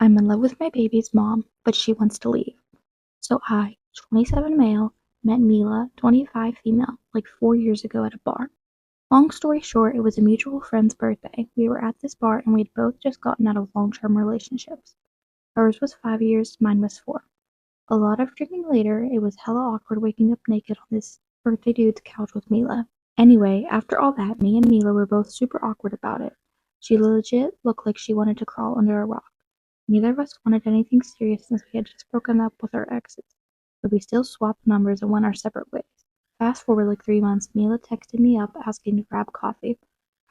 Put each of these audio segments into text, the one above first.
I'm in love with my baby's mom, but she wants to leave. So I, 27 male, met Mila, 25 female, like 4 years ago at a bar. Long story short, it was a mutual friend's birthday. We were at this bar and we'd both just gotten out of long-term relationships. Hers was 5 years, mine was four. A lot of drinking later, it was hella awkward waking up naked on this birthday dude's couch with Mila. Anyway, after all that, me and Mila were both super awkward about it. She legit looked like she wanted to crawl under a rock. Neither of us wanted anything serious since we had just broken up with our exes, but we still swapped numbers and went our separate ways. Fast forward like 3 months, Mila texted me up asking to grab coffee.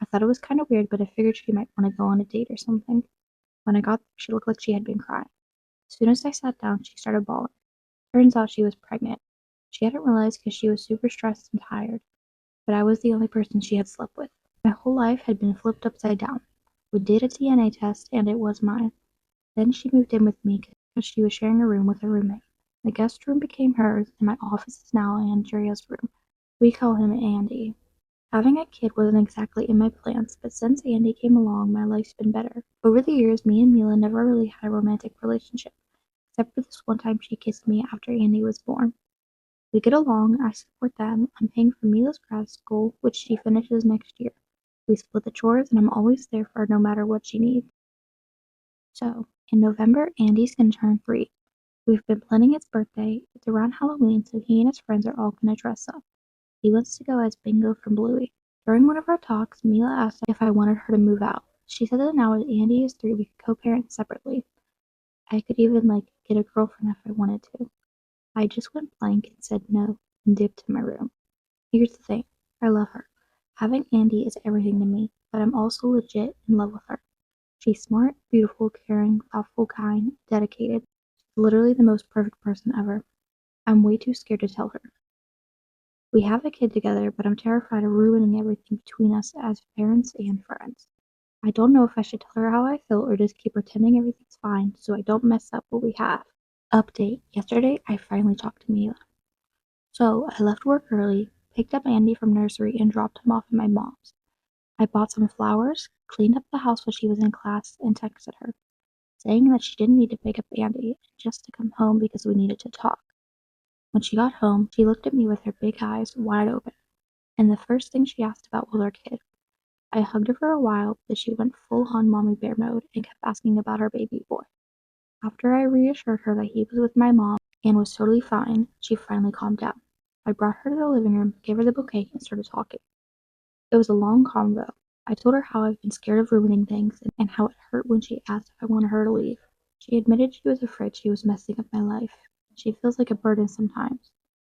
I thought it was kind of weird, but I figured she might want to go on a date or something. When I got there, she looked like she had been crying. As soon as I sat down, she started bawling. Turns out she was pregnant. She hadn't realized because she was super stressed and tired, but I was the only person she had slept with. My whole life had been flipped upside down. We did a DNA test, and it was mine. Then she moved in with me because she was sharing a room with her roommate. The guest room became hers, and my office is now Andrea's room. We call him Andy. Having a kid wasn't exactly in my plans, but since Andy came along, my life's been better. Over the years, me and Mila never really had a romantic relationship, except for this one time she kissed me after Andy was born. We get along, I support them, I'm paying for Mila's grad school, which she finishes next year. We split the chores, and I'm always there for her no matter what she needs. So, in November, Andy's gonna turn 3. We've been planning his birthday. It's around Halloween, so he and his friends are all gonna dress up. He wants to go as Bingo from Bluey. During one of our talks, Mila asked if I wanted her to move out. She said that now that Andy is 3, we could co-parent separately. I could even, get a girlfriend if I wanted to. I just went blank and said no and dipped in my room. Here's the thing. I love her. Having Andy is everything to me, but I'm also legit in love with her. She's smart, beautiful, caring, thoughtful, kind, dedicated. She's literally the most perfect person ever. I'm way too scared to tell her. We have a kid together, but I'm terrified of ruining everything between us as parents and friends. I don't know if I should tell her how I feel or just keep pretending everything's fine so I don't mess up what we have. Update. Yesterday, I finally talked to Mila. So, I left work early, picked up Andy from nursery, and dropped him off at my mom's. I bought some flowers, cleaned up the house while she was in class, and texted her, saying that she didn't need to pick up Andy, just to come home because we needed to talk. When she got home, she looked at me with her big eyes wide open, and the first thing she asked about was our kid. I hugged her for a while, but she went full-on mommy bear mode and kept asking about our baby boy. After I reassured her that he was with my mom and was totally fine, she finally calmed down. I brought her to the living room, gave her the bouquet, and started talking. It was a long convo. I told her how I've been scared of ruining things and how it hurt when she asked if I wanted her to leave. She admitted she was afraid she was messing up my life. She feels like a burden sometimes.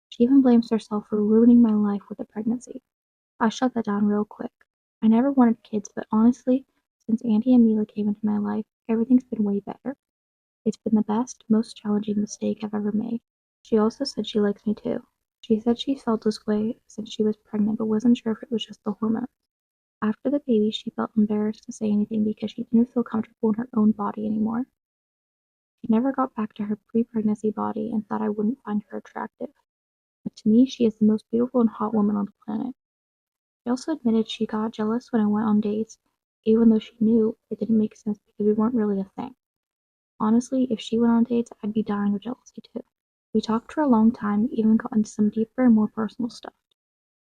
She even blames herself for ruining my life with a pregnancy. I shut that down real quick. I never wanted kids, but honestly, since Andy and Mila came into my life, everything's been way better. It's been the best, most challenging mistake I've ever made. She also said she likes me too. She said she felt this way since she was pregnant, but wasn't sure if it was just the hormones. After the baby, she felt embarrassed to say anything because she didn't feel comfortable in her own body anymore. She never got back to her pre-pregnancy body and thought I wouldn't find her attractive. But to me, she is the most beautiful and hot woman on the planet. She also admitted she got jealous when I went on dates, even though she knew it didn't make sense because we weren't really a thing. Honestly, if she went on dates, I'd be dying of jealousy too. We talked for a long time, even got into some deeper and more personal stuff.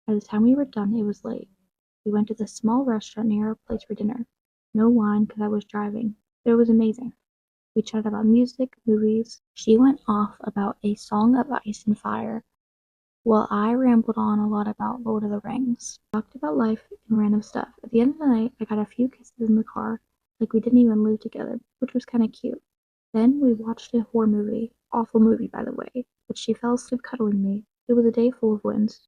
By the time we were done, it was late. We went to this small restaurant near our place for dinner. No wine because I was driving, but it was amazing. We chatted about music, movies. She went off about A Song of Ice and Fire, while I rambled on a lot about Lord of the Rings. We talked about life and random stuff. At the end of the night, I got a few kisses in the car, like we didn't even live together, which was kinda cute. Then we watched a horror movie. Awful movie, by the way, but she fell asleep cuddling me. It was a day full of wins.